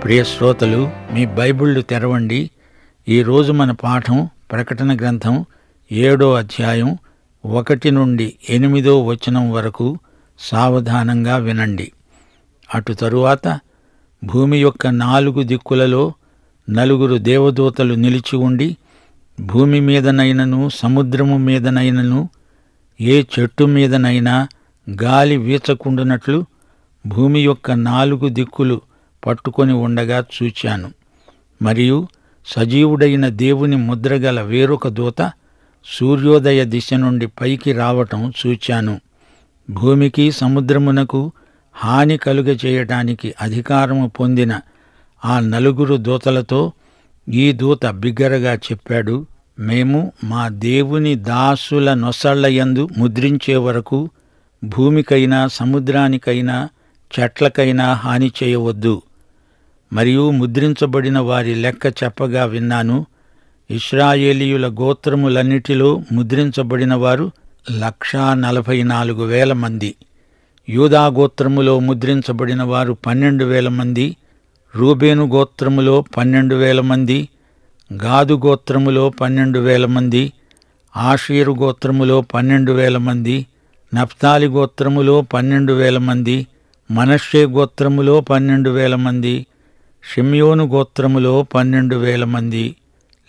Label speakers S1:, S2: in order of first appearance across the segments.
S1: ప్రియ శ్రోతలు, మీ బైబిళ్ళు తెరవండి. ఈరోజు మన పాఠం ప్రకటన గ్రంథం 7వ అధ్యాయం 1 నుండి 8వ వచనం వరకు. సావధానంగా వినండి. అటు తరువాత భూమి యొక్క 4 దిక్కులలో 4 దేవదూతలు నిలిచి ఉండి, భూమి మీదనైనను సముద్రము మీదనైనను ఏ చెట్టు మీదనైనా గాలి వీచకుండునట్లు భూమి యొక్క 4 దిక్కులు పట్టుకొని ఉండగా చూచాను. మరియు సజీవుడైన దేవుని ముద్రగల వేరొక దూత సూర్యోదయ దిశ నుండి పైకి రావటం చూచాను. భూమికి సముద్రమునకు హాని కలుగచేయటానికి అధికారము పొందిన ఆ 4 దూతలతో ఈ దూత బిగ్గరగా చెప్పాడు, మేము మా దేవుని దాసుల నొసళ్లయందు ముద్రించే వరకు భూమికైనా సముద్రానికైనా చెట్లకైనా హాని చేయవద్దు. మరియు ముద్రించబడిన వారి లెక్క చెప్పగా విన్నాను. ఇశ్రాయేలీయుల గోత్రములన్నిటిలో ముద్రించబడిన వారు 144,000 మంది. యూదా గోత్రములో ముద్రించబడిన వారు 12,000 మంది. రూబేను గోత్రములో 12,000 మంది. గాదు గోత్రములో 12,000 మంది. ఆషేరు గోత్రములో 12,000 మంది. నఫ్తాలి గోత్రములో 12,000 మంది. మనష్షే గోత్రములో 12,000 మంది. షిమ్యోను గోత్రములో 12,000 మంది.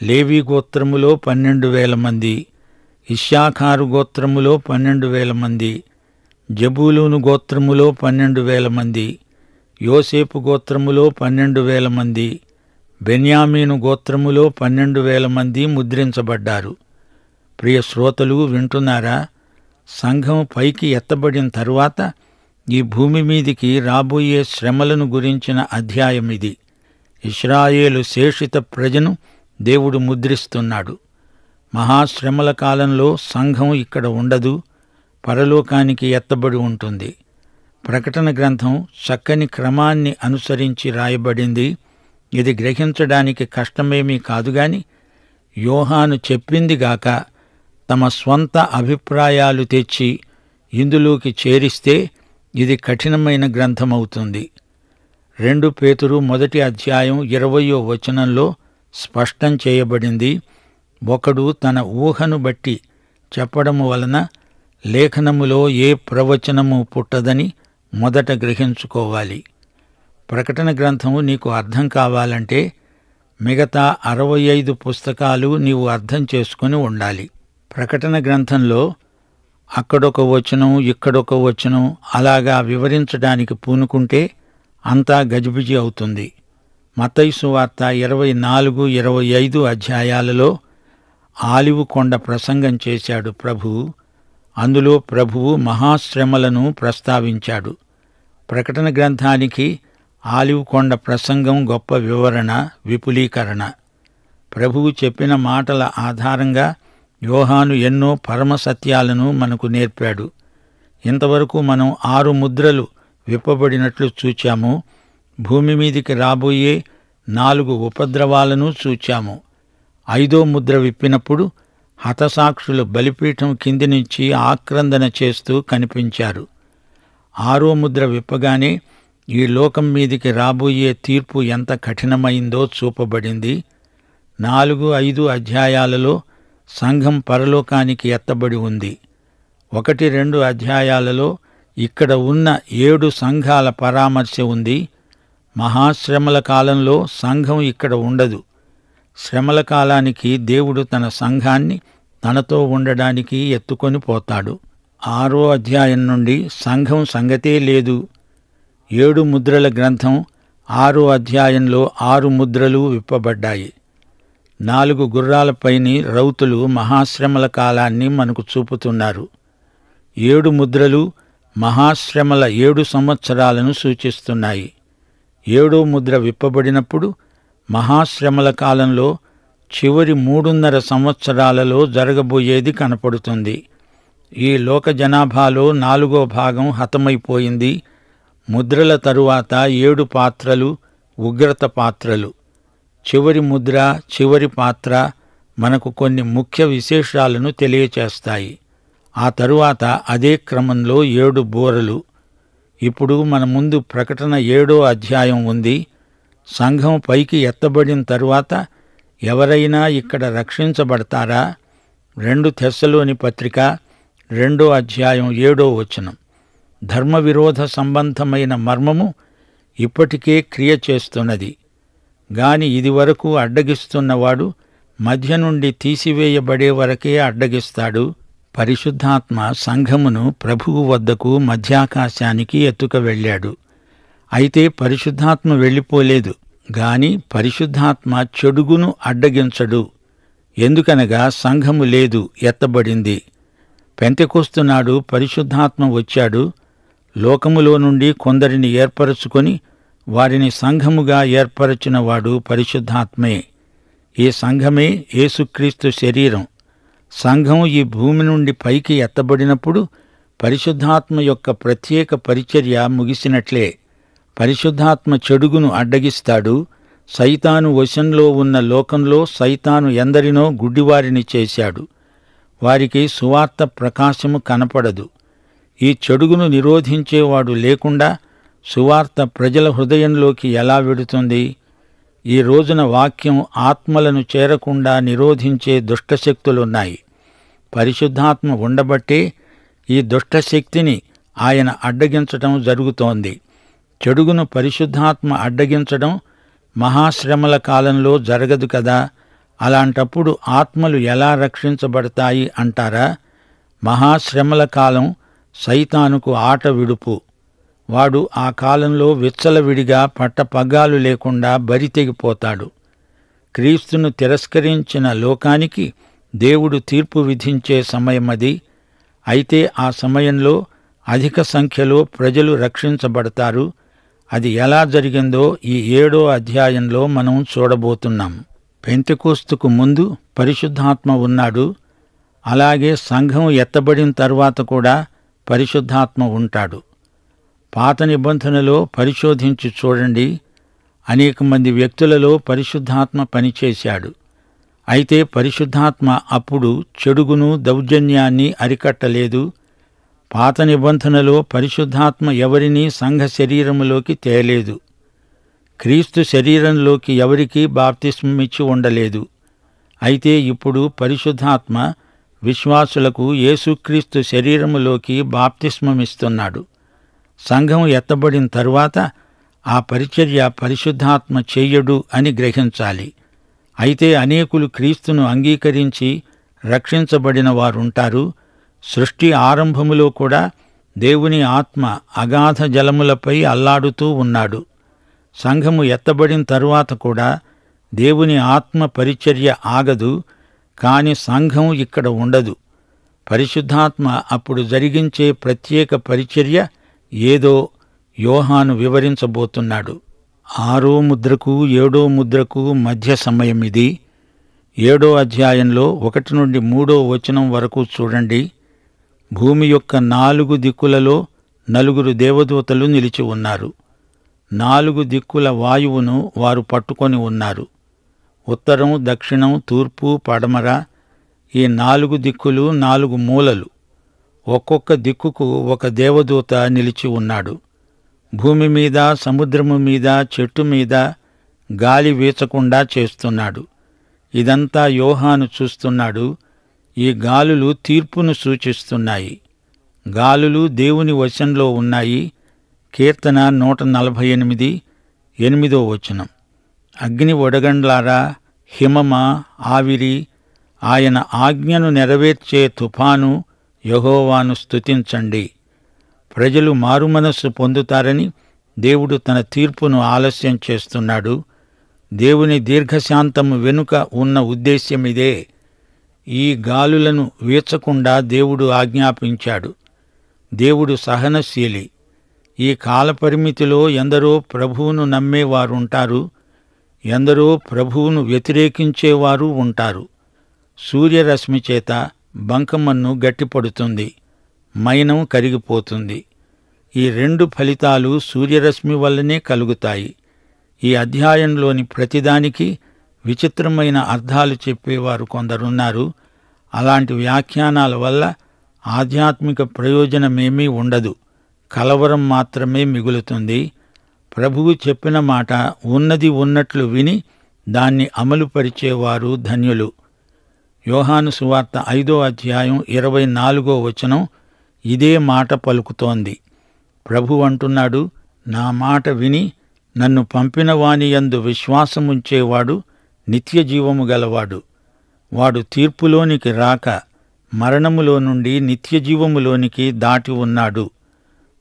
S1: లేవి గోత్రములో 12,000 మంది. ఇశ్శాఖారు గోత్రములో 12,000 మంది. జబూలూను గోత్రములో 12,000 మంది. యోసేపు గోత్రములో 12,000 మంది. బెన్యామీను గోత్రములో 12,000 మంది ముద్రించబడ్డారు. ప్రియ శ్రోతలు, వింటున్నారా? సంఘం పైకి ఎత్తబడిన తరువాత ఈ భూమి మీదికి రాబోయే శ్రమలను గురించిన అధ్యాయమిది. ఇశ్రాయేలు శేషిత ప్రజను దేవుడు ముద్రిస్తున్నాడు. మహాశ్రమల కాలంలో సంఘం ఇక్కడ ఉండదు, పరలోకానికి ఎత్తబడి ఉంటుంది. ప్రకటన గ్రంథం చక్కని క్రమాన్ని అనుసరించి రాయబడింది. ఇది గ్రహించడానికి కష్టమేమీ కాదుగాని యోహాను చెప్పిందిగాక తమ స్వంత అభిప్రాయాలు తెచ్చి ఇందులోకి చేరిస్తే ఇది కఠినమైన గ్రంథమవుతుంది. 2 పేతురు 1వ అధ్యాయం 20వ వచనంలో స్పష్టం చేయబడింది, ఒకడు తన ఊహను బట్టి చెప్పడము వలన లేఖనములో ఏ ప్రవచనము పుట్టదని మొదట గ్రహించుకోవాలి. ప్రకటన గ్రంథము నీకు అర్థం కావాలంటే మిగతా 65 పుస్తకాలు నీవు అర్థం చేసుకుని ఉండాలి. ప్రకటన గ్రంథంలో అక్కడొక వచనం ఇక్కడొక వచనం అలాగా వివరించడానికి పూనుకుంటే అంతా గజిబిజి అవుతుంది. మత్తయి సువార్త 24, 25 అధ్యాయాలలో ఆలివు కొండ ప్రసంగం చేశాడు ప్రభువు. అందులో ప్రభువు మహాశ్రమలను ప్రస్తావించాడు. ప్రకటన గ్రంథానికి ఆలివు కొండ ప్రసంగం గొప్ప వివరణ, విపులీకరణ. ప్రభువు చెప్పిన మాటల ఆధారంగా యోహాను ఎన్నో పరమసత్యాలను మనకు నేర్పాడు. ఇంతవరకు మనం 6 ముద్రలు విప్పబడినట్లు చూచాము. భూమి మీదికి రాబోయే 4 ఉపద్రవాలను చూచాము. 5వ ముద్ర విప్పినప్పుడు హతసాక్షులు బలిపీఠం కింది నుంచి ఆక్రందన చేస్తూ కనిపించారు. 6వ ముద్ర విప్పగానే ఈ లోకం మీదికి రాబోయే తీర్పు ఎంత కఠినమైందో చూపబడింది. 4, 5 అధ్యాయాలలో సంఘం పరలోకానికి ఎత్తబడి ఉంది. 1, 2 అధ్యాయాలలో ఇక్కడ ఉన్న 7 సంఘాల పరామర్శ ఉంది. మహాశ్రమల కాలంలో సంఘం ఇక్కడ ఉండదు. శ్రమల కాలానికి దేవుడు తన సంఘాన్ని తనతో ఉండడానికి ఎత్తుకొని పోతాడు. 6వ అధ్యాయం నుండి సంఘం సంగతే లేదు. 7 ముద్రల గ్రంథం 6వ అధ్యాయంలో 6 ముద్రలు విప్పబడ్డాయి. 4 గుర్రాలపైని రౌతులు మహాశ్రమల కాలాన్ని మనకు చూపుతున్నారు. 7 ముద్రలు మహాశ్రమల 7 సంవత్సరాలను సూచిస్తున్నాయి. 7వ ముద్ర విప్పబడినప్పుడు మహాశ్రమల కాలంలో చివరి 3.5 సంవత్సరాలలో జరగబోయేది కనపడుతుంది. ఈ లోక జనాభాలో 4వ భాగం హతమైపోయింది. ముద్రల తరువాత 7 పాత్రలు, ఉగ్రత పాత్రలు. చివరి ముద్ర, చివరి పాత్ర మనకు కొన్ని ముఖ్య విశేషాలను తెలియచేస్తాయి. ఆ తరువాత అదే క్రమంలో 7 బూరలు. ఇప్పుడు మన ముందు ప్రకటన 7వ అధ్యాయం ఉంది. సంఘం పైకి ఎత్తబడిన తరువాత ఎవరైనా ఇక్కడ రక్షించబడతారా? 2 తెస్సలోని పత్రిక 2వ అధ్యాయం 7వ వచనం. ధర్మవిరోధ సంబంధమైన మర్మము ఇప్పటికే క్రియ చేస్తున్నది. గాని ఇదివరకు అడ్డగిస్తున్నవాడు మధ్య నుండి తీసివేయబడే వరకే అడ్డగిస్తాడు. పరిశుద్ధాత్మ సంఘమును ప్రభువు వద్దకు మధ్యాకాశానికి ఎత్తుక వెళ్ళాడు. అయితే పరిశుద్ధాత్మ వెళ్ళిపోలేదు గాని పరిశుద్ధాత్మ చెడుగును అడ్డగించడు. ఎందుకనగా సంఘము లేదు, ఎత్తబడింది. పెంతెకొస్తు నాడు పరిశుద్ధాత్మ వచ్చాడు. లోకములో నుండి కొందరిని ఏర్పరచుకొని వారిని సంఘముగా ఏర్పరచినవాడు పరిశుద్ధాత్మే. ఈ సంఘమే యేసుక్రీస్తు శరీరం. సంఘం ఈ భూమి నుండి పైకి ఎత్తబడినప్పుడు పరిశుద్ధాత్మ యొక్క ప్రత్యేక పరిచర్య ముగిసినట్లే. పరిశుద్ధాత్మ చెడుగును అడ్డగిస్తాడు. సైతాను వశంలో ఉన్న లోకంలో సైతాను ఎందరినో గుడ్డివారిని చేశాడు. వారికి సువార్త ప్రకాశము కనపడదు. ఈ చెడుగును నిరోధించేవాడు లేకుండా సువార్త ప్రజల హృదయంలోకి ఎలా వెడుతుంది? ఈ రోజున వాక్యం ఆత్మలను చేరకుండా నిరోధించే దుష్టశక్తులున్నాయి. పరిశుద్ధాత్మ ఉండబట్టే ఈ దుష్టశక్తిని ఆయన అడ్డగించటం జరుగుతోంది. చెడుగును పరిశుద్ధాత్మ అడ్డగించడం మహాశ్రమల కాలంలో జరగదు కదా. అలాంటప్పుడు ఆత్మలు ఎలా రక్షించబడతాయి అంటారా? మహాశ్రమల కాలం సైతానుకు ఆట విడుపు. వాడు ఆ కాలంలో విచ్చలవిడిగా పట్టపగ్గాలు లేకుండా బరితెగిపోతాడు. క్రీస్తును తిరస్కరించిన లోకానికి దేవుడు తీర్పు విధించే సమయమది. అయితే ఆ సమయంలో అధిక సంఖ్యలో ప్రజలు రక్షించబడతారు. అది ఎలా జరిగిందో ఈ 7వ అధ్యాయంలో మనం చూడబోతున్నాం. పెంతెకొస్తుకు ముందు పరిశుద్ధాత్మ ఉన్నాడు. అలాగే సంఘం ఎత్తబడిన తర్వాత కూడా పరిశుద్ధాత్మ ఉంటాడు. పాత నిబంధనలో పరిశోధించి చూడండి. అనేక మంది వ్యక్తులలో పరిశుద్ధాత్మ పనిచేశాడు. అయితే పరిశుద్ధాత్మ అప్పుడు చెడుగును దౌర్జన్యాన్ని అరికట్టలేదు. పాత నిబంధనలో పరిశుద్ధాత్మ ఎవరినీ సంఘ శరీరములోకి తేలేదు. క్రీస్తు శరీరంలోకి ఎవరికీ బాప్తిస్మమిచ్చి ఉండలేదు. అయితే ఇప్పుడు పరిశుద్ధాత్మ విశ్వాసులకు యేసుక్రీస్తు శరీరములోకి బాప్తిస్మమిస్తున్నాడు. సంఘం ఎత్తబడిన తరువాత ఆ పరిచర్య పరిశుద్ధాత్మ చెయ్యడు అని గ్రహించాలి. అయితే అనేకులు క్రీస్తును అంగీకరించి రక్షించబడిన వారుంటారు. సృష్టి ఆరంభములో కూడా దేవుని ఆత్మ అగాధ జలములపై అల్లాడుతూ ఉన్నాడు. సంఘము ఎత్తబడిన తరువాత కూడా దేవుని ఆత్మ పరిచర్య ఆగదు. కాని సంఘం ఇక్కడ ఉండదు. పరిశుద్ధాత్మ అప్పుడు జరిగించే ప్రత్యేక పరిచర్య ఏదో యోహాను వివరించబోతున్నాడు. 6వ ముద్రకు 7వ ముద్రకు మధ్య సమయమిది. 7వ అధ్యాయంలో 1 నుండి 3వ వచనం వరకు చూడండి. భూమి యొక్క 4 దిక్కులలో 4 దేవదూతలు నిలిచి ఉన్నారు. 4 దిక్కుల వాయువును వారు పట్టుకొని ఉన్నారు. ఉత్తరం, దక్షిణం, తూర్పు, పడమర, ఈ 4 దిక్కులు 4 మూలలు. ఒక్కొక్క దిక్కుకు ఒక దేవదూత నిలిచి ఉన్నాడు. భూమి మీద, సముద్రము మీద, చెట్టు మీద గాలి వీచకుండా చేస్తున్నాడు. ఇదంతా యోహాను చూస్తున్నాడు. ఈ గాలులు తీర్పును సూచిస్తున్నాయి. గాలులు దేవుని వశంలో ఉన్నాయి. కీర్తన 148, 8వ వచనం. అగ్ని వడగండ్లారా, హిమమా, ఆవిరి, ఆయన ఆజ్ఞను నెరవేర్చే తుఫాను, యెహోవాను స్తుతించండి. ప్రజలు మారుమనస్సు పొందుతారని దేవుడు తన తీర్పును ఆలస్యం చేస్తున్నాడు. దేవుని దీర్ఘశాంతము వెనుక ఉన్న ఉద్దేశ్యమిదే. ఈ గాలులను వీచకుండా దేవుడు ఆజ్ఞాపించాడు. దేవుడు సహనశీలి. ఈ కాలపరిమితిలో ఎందరో ప్రభువును నమ్మేవారుంటారు, ఎందరో ప్రభువును వ్యతిరేకించేవారు ఉంటారు. సూర్యరశ్మి చేత బంకమన్ను గట్టిపడుతుంది, మైనం కరిగిపోతుంది. ఈ 2 ఫలితాలు సూర్యరశ్మి వల్లనే కలుగుతాయి. ఈ అధ్యాయంలోని ప్రతిదానికి విచిత్రమైన అర్థాలు చెప్పేవారు కొందరున్నారు. అలాంటి వ్యాఖ్యానాల వల్ల ఆధ్యాత్మిక ప్రయోజనమేమీ ఉండదు, కలవరం మాత్రమే మిగులుతుంది. ప్రభువు చెప్పిన మాట ఉన్నది ఉన్నట్లు విని దాన్ని అమలుపరిచేవారు ధన్యులు. యోహాను సువార్త 5వ అధ్యాయం 24వ వచనం ఇదే మాట పలుకుతోంది. ప్రభువు అంటున్నాడు, నా మాట విని నన్ను పంపిన వానియందు విశ్వాసముంచేవాడు నిత్యజీవము గలవాడు. వాడు తీర్పులోనికి రాక మరణములో నుండి నిత్యజీవములోనికి దాటి ఉన్నాడు.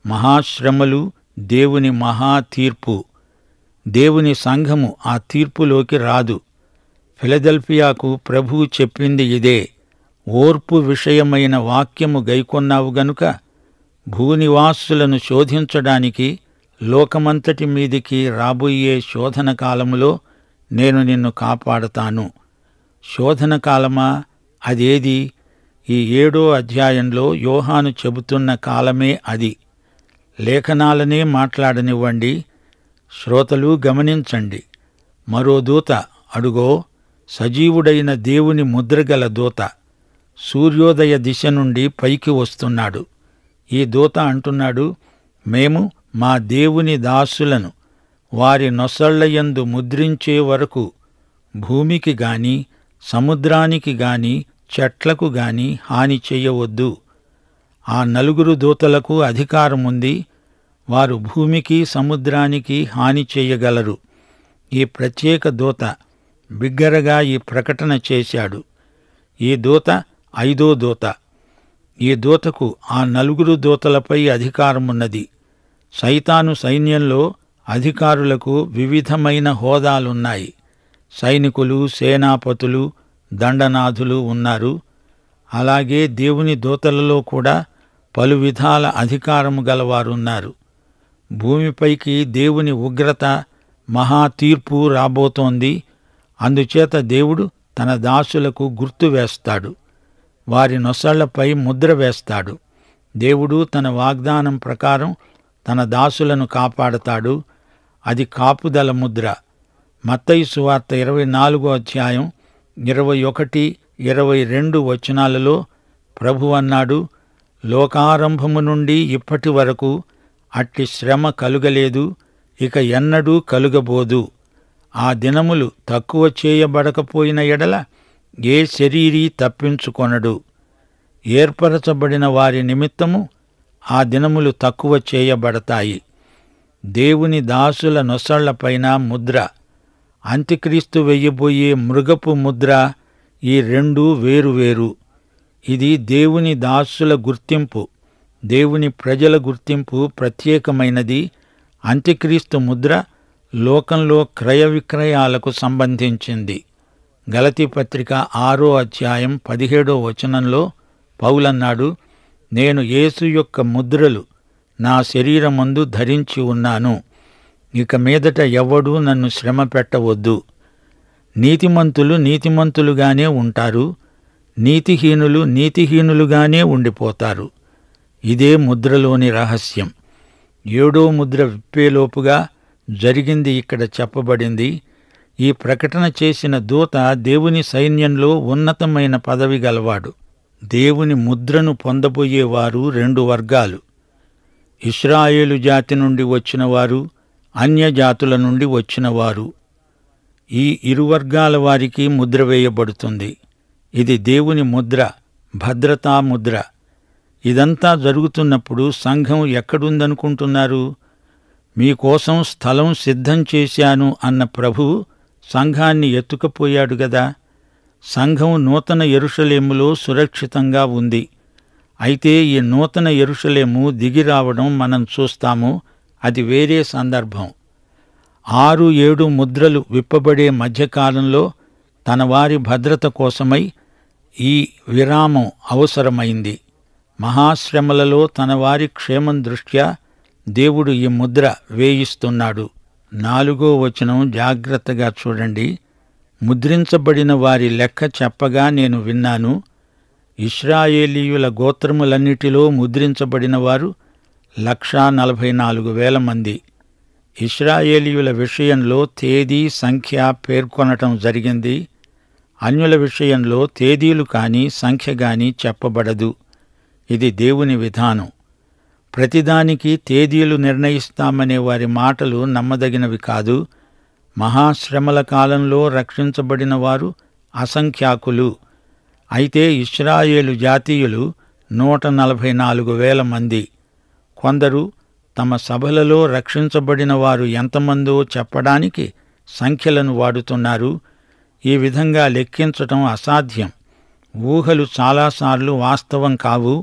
S1: మహాశ్రమలు దేవుని మహా తీర్పు. దేవుని సంఘము ఆ తీర్పులోకి రాదు. ఫిలదెల్ఫియాకు ప్రభువు చెప్పింది ఇదే. ఓర్పు విషయమైన వాక్యము గైకొన్నావు గనుక భూనివాసులను శోధించడానికి లోకమంతటి మీదికి రాబోయే శోధన కాలములో నేను నిన్ను కాపాడతాను. శోధన కాలమా? అదేది? ఈ 7వ అధ్యాయంలో యోహాను చెబుతున్న కాలమే అది. లేఖనాలనే మాట్లాడనివ్వండి. శ్రోతలు గమనించండి. మరో దూత, అడుగో సజీవుడైన దేవుని ముద్రగల దూత సూర్యోదయ దిశ నుండి పైకి వస్తున్నాడు. ఈ దూత అంటున్నాడు, మేము మా దేవుని దాసులను వారి నొసళ్లయందు ముద్రించే వరకు భూమికి గాని సముద్రానికి గాని చెట్లకు గాని హాని చెయ్యవద్దు. ఆ 4 దూతలకు అధికారముంది. వారు భూమికి సముద్రానికి హాని చెయ్యగలరు. ఈ ప్రత్యేక దూత బిగ్గరగా ఈ ప్రకటన చేశాడు. ఈ దూత 5వ దూత. ఈ దూతకు ఆ 4 దూతలపై అధికారమున్నది. సైతాను సైన్యంలో అధికారులకు వివిధమైన హోదాలున్నాయి. సైనికులు, సేనాపతులు, దండనాథులు ఉన్నారు. అలాగే దేవుని దూతలలో కూడా పలు విధాల అధికారము గలవారున్నారు. భూమిపైకి దేవుని ఉగ్రత, మహా తీర్పు రాబోతోంది. అందుచేత దేవుడు తన దాసులకు గుర్తు వేస్తాడు. వారి నొసళ్లపై ముద్ర వేస్తాడు. దేవుడు తన వాగ్దానం ప్రకారం తన దాసులను కాపాడతాడు. అది కాపుదల ముద్ర. మత్తయి సువార్త 24వ అధ్యాయం 21, 22 వచనాలలో ప్రభువు అన్నాడు, లోకారంభము నుండి ఇప్పటి వరకు అట్టి శ్రమ కలుగలేదు, ఇక ఎన్నడూ కలుగబోదు. ఆ దినములు తక్కువ చేయబడకపోయిన ఎడల ఏ శరీరీ తప్పించుకొనడు. ఏర్పరచబడిన వారి నిమిత్తము ఆ దినములు తక్కువ చేయబడతాయి. దేవుని దాసుల నొసళ్లపైన ముద్ర, అంత్యక్రీస్తు వెయ్యబోయే మృగపు ముద్ర, ఈ 2 వేరువేరు. ఇది దేవుని దాసుల గుర్తింపు, దేవుని ప్రజల గుర్తింపు ప్రత్యేకమైనది. అంత్యక్రీస్తు ముద్ర లోకంలో క్రయ విక్రయాలకు సంబంధించింది. గలతీ పత్రిక 6వ అధ్యాయం 17వ వచనంలో పౌలన్నాడు, నేను యేసు యొక్క ముద్రలు నా శరీరమందు ధరించి ఉన్నాను. ఇక మీదట ఎవ్వడూ నన్ను శ్రమ పెట్టవద్దు. నీతిమంతులు నీతిమంతులుగానే ఉంటారు, నీతిహీనులు నీతిహీనులుగానే ఉండిపోతారు. ఇదే ముద్రలోని రహస్యం. 7వ ముద్ర విప్పేలోపుగా జరిగింది ఇక్కడ చెప్పబడింది. ఈ ప్రకటన చేసిన దూత దేవుని సైన్యంలో ఉన్నతమైన పదవి గలవాడు. దేవుని ముద్రను పొందబోయేవారు 2 వర్గాలు. ఇశ్రాయేలు జాతి నుండి వచ్చినవారు, అన్యజాతుల నుండి వచ్చినవారు. ఈ 2 వర్గాల వారికి ముద్ర వేయబడుతుంది. ఇది దేవుని ముద్ర, భద్రతా ముద్ర. ఇదంతా జరుగుతున్నప్పుడు సంఘం ఎక్కడుందనుకుంటున్నారు? మీకోసం స్థలం సిద్ధం చేశాను అన్న ప్రభువు సంఘాన్ని ఎత్తుకుపోయాడు గదా. సంఘం నూతన యెరూషలేములో సురక్షితంగా ఉంది. అయితే ఈ నూతన యెరూషలేము దిగిరావడం మనం చూస్తాము. అది వేరే సందర్భం. 6, 7 ముద్రలు విప్పబడే మధ్యకాలంలో తన వారి భద్రత కోసమై ఈ విరామం అవసరమైంది. మహాశ్రమలలో తన వారి క్షేమం దృష్ట్యా దేవుడు ఈ ముద్ర వేయిస్తున్నాడు. 4వ వచనం జాగ్రత్తగా చూడండి. ముద్రించబడిన వారి లెక్క చెప్పగా నేను విన్నాను. ఇశ్రాయేలీయుల గోత్రములన్నిటిలో ముద్రించబడిన వారు 1,44,000 మంది. ఇశ్రాయేలీయుల విషయంలో తేదీ, సంఖ్య పేర్కొనటం జరిగింది. అన్యుల విషయంలో తేదీలు కాని సంఖ్య గాని చెప్పబడదు. ఇది దేవుని విధానం. ప్రతిదానికి తేదీలు నిర్ణయిస్తామనే వారి మాటలు నమ్మదగినవి కాదు. మహాశ్రమల కాలంలో రక్షించబడిన వారు అసంఖ్యాకులు. అయితే ఇశ్రాయేలు జాతీయులు 144,000 మంది. కొందరు తమ సభలలో రక్షించబడిన వారు ఎంతమందో చెప్పడానికి సంఖ్యలను వాడుతున్నారు. ఈ విధంగా లెక్కించటం అసాధ్యం. ఊహలు చాలాసార్లు వాస్తవం కావు.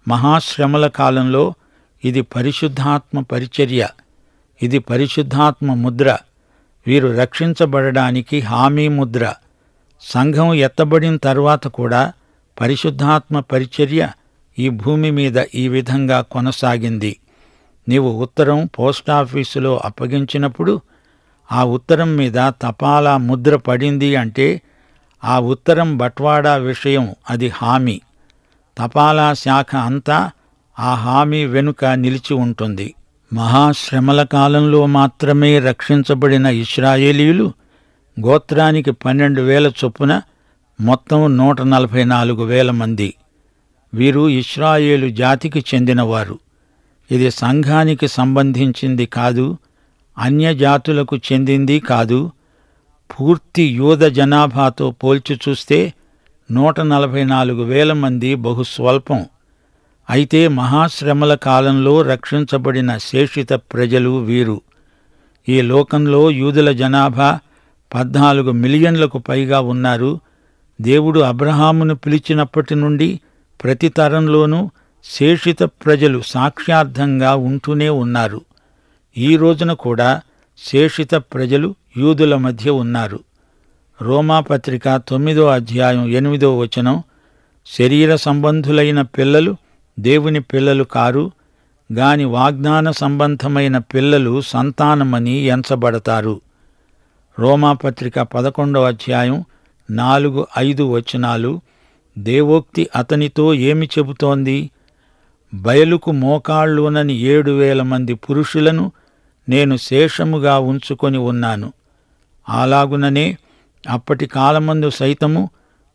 S1: మహాశ్రమల కాలంలో ఇది పరిశుద్ధాత్మ పరిచర్య, ఇది పరిశుద్ధాత్మ ముద్ర. వీరు రక్షించబడడానికి హామీ ముద్ర. సంఘం ఎత్తబడిన తర్వాత కూడా పరిశుద్ధాత్మ పరిచర్య ఈ భూమి మీద ఈ విధంగా కొనసాగింది. నీవు ఉత్తరం పోస్టాఫీసులో అప్పగించినప్పుడు ఆ ఉత్తరం మీద తపాలా ముద్ర పడింది అంటే ఆ ఉత్తరం బట్వాడా విషయం అది హామీ. తపాలా శాఖ అంతా ఆ హామీ వెనుక నిలిచి ఉంటుంది. మహాశ్రమల కాలంలో మాత్రమే రక్షించబడిన ఇశ్రాయేలీయులు గోత్రానికి 12,000 చొప్పున మొత్తం 144,000 మంది. వీరు ఇశ్రాయేలు జాతికి చెందినవారు. ఇది సంఘానికి సంబంధించింది కాదు, అన్యజాతులకు చెందింది కాదు. పూర్తి యూద జనాభాతో పోల్చి చూస్తే 144,000 మంది బహు స్వల్పం. అయితే మహాశ్రమల కాలంలో రక్షించబడిన శేషిత ప్రజలు వీరు. ఈ లోకంలో యూదుల జనాభా 14 మిలియన్లకు పైగా ఉన్నారు. దేవుడు అబ్రహామును పిలిచినప్పటి నుండి ప్రతి తరంలోనూ శేషిత ప్రజలు సాక్ష్యార్థంగా ఉంటూనే ఉన్నారు. ఈ రోజున కూడా శేషిత ప్రజలు యూదుల మధ్య ఉన్నారు. రోమాపత్రిక 9వ అధ్యాయం 8వ వచనం, శరీర సంబంధులైన పిల్లలు దేవుని పిల్లలు కారు, గాని వాగ్దాన సంబంధమైన పిల్లలు సంతానమని ఎంచబడతారు. రోమాపత్రిక 11వ అధ్యాయం 4-5 వచనాలు. దేవోక్తి అతనితో ఏమి చెబుతోంది? బయలుకు మోకాళ్ళునని 7,000 మంది పురుషులను నేను శేషముగా ఉంచుకొని ఉన్నాను. అలాగుననే అప్పటి కాలమందు సైతము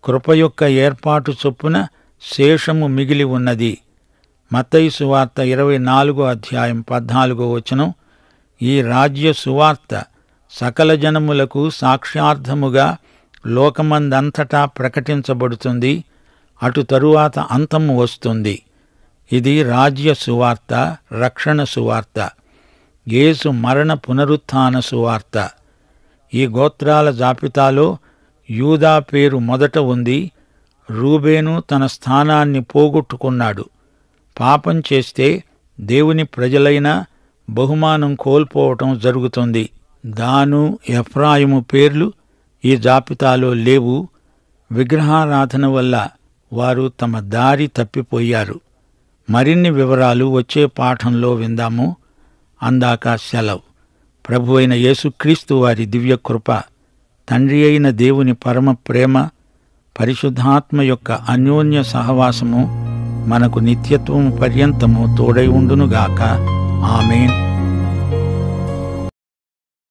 S1: కృప యొక్క ఏర్పాటు చొప్పున శేషము మిగిలి ఉన్నది. మత్తయి సువార్త 24వ అధ్యాయం 14వ వచనం, ఈ రాజ్య సువార్త సకల జనములకు సాక్ష్యార్థముగా లోకమందంతటా ప్రకటించబడుతుంది. అటు తరువాత అంతము వస్తుంది. ఇది రాజ్య సువార్త, రక్షణ సువార్త, యేసు మరణ పునరుత్థాన సువార్త. ఈ గోత్రాల జాబితాలో యూదా పేరు మొదట ఉంది. రూబేను తన స్థానాన్ని పోగొట్టుకున్నాడు. పాపం చేస్తే దేవుని ప్రజలైనా బహుమానం కోల్పోవటం జరుగుతుంది. దాను, ఎఫ్రాయిము పేర్లు ఈ జాబితాలో లేవు. విగ్రహారాధన వల్ల వారు తమ దారి తప్పిపోయారు. మరిన్ని వివరాలు వచ్చే పాఠంలో విందాము. అందాక సెలవు. ప్రభువైన యేసుక్రీస్తు వారి దివ్య కృప, తండ్రి అయిన దేవుని పరమ ప్రేమ, పరిశుద్ధాత్మ యొక్క అన్యోన్య సహవాసము మనకు నిత్యత్వము పర్యంతము తోడై ఉండునుగాక. ఆమేన్.